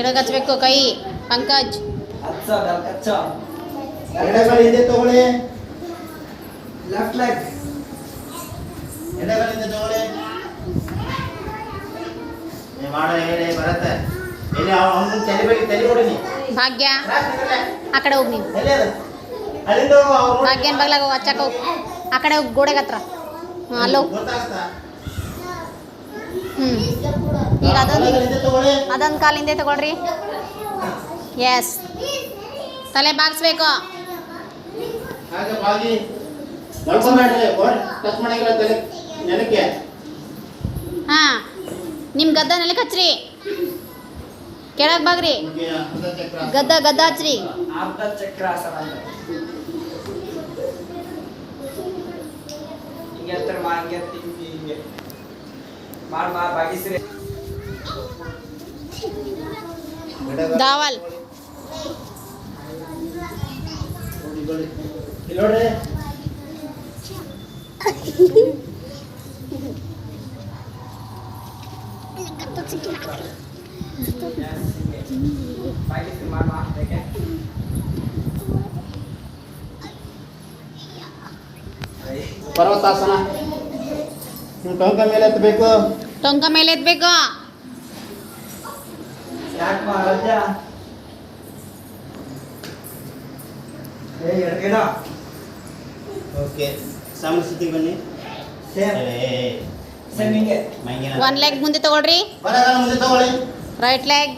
ಕೆಳಗೆ ಹಚ್ಬೇಕು ಕೈ ಪಂಕಜ್. ಎಡಗಡೆ ಹಿಂದೆ ತಗೊಳ್ಳಿ. Left leg. ಎಡಗಡೆ ಹಿಂದೆ ತಗೊಳ್ಳಿ. ಮಾಡ ಹೇಳಿ ಬರತ್ತೆ. ಎಲ್ಲಿ ಅವನು ತಲೆ ಹೊಡಿನಿ. ಭಾಗ್ಯ ಆ ಕಡೆ ಹೋಗಿ ನೀವು. ಎಲ್ಲಿ ಅದು ಅಲ್ಲಿಂದ ಭಾಗ್ಯನ ಬಗ್ಲಾಗ ಹೋಗಿ ಹಚ್ಚಕ್ಕೆ ಹೋಗಿ ಆ ಕಡೆ ಹೋಗಿ ಗೋಡೆಗೆ ಹತ್ರ. ಅಲ್ಲೋ ಗೊತ್ತಾಗ್ತಾ. ಈಗ ಅದೊಂದು ಕಾಲಿಂದೆ ತಗೊಳ್ರಿ. ಎಸ್ ತಲೆ ಬಾಗಿಸ್ಬೇಕು. ಹಾಗೆ ಬಾಗಿ ಮಲ್ಕೊಂಡ್ಬೇಡ್ರಿ. ಟಚ್ ಮಾಡಂಗಿಲ್ಲ ತಲೆ ನೆಲಕ್ಕೆ. ಹಾಂ ನಿಮ್ಮ ಗದ್ದ ನೆಲಕ್ಕೆ ಹಚ್ರಿ. ಕೆಳಗೆ ಬಾಗ್ರಿ. ಗದ್ದ ಹಚ್ರಿ. ಅರ್ಧ ಚಕ್ರಾಸನ ಅಂತ. ಹಿಂಗೆ ಅಂತಾರೆ ಮಾ ಹಿಂಗೆ ಹಿಂಗೆ ಮಾಡಿ ಬಾಗಿಸ್ರಿ. ದಾವಲ್ ಇಲ್ಲಿ ನೋಡ್ರಿ. ಬಾಗಿಸ್ರಿ ಮಾಡಿ ಪರ್ವತಾಸನ. ನೀವು ಟೊಂಕ ಮೇಲೆ ಎತ್ತಬೇಕು. ಟೊಂಕ ಮೇಲೆ ಎತ್ಬೇಕು. ಯಾಕೆ ರಾಜ ಎಡಗಡ. ಓಕೆ ಸಾಮಾನ್ಯ ಸ್ಥಿತಿಗೆ ಬನ್ನಿ. ಸೇಮ್ ಹಿಂಗೆ. ಒನ್ ಲೆಗ್ ಮುಂದೆ ತಗೊಳ್ರಿ. ಬಲಗಾಲ ಮುಂದೆ ತಗೊಳ್ಳಿ. Right leg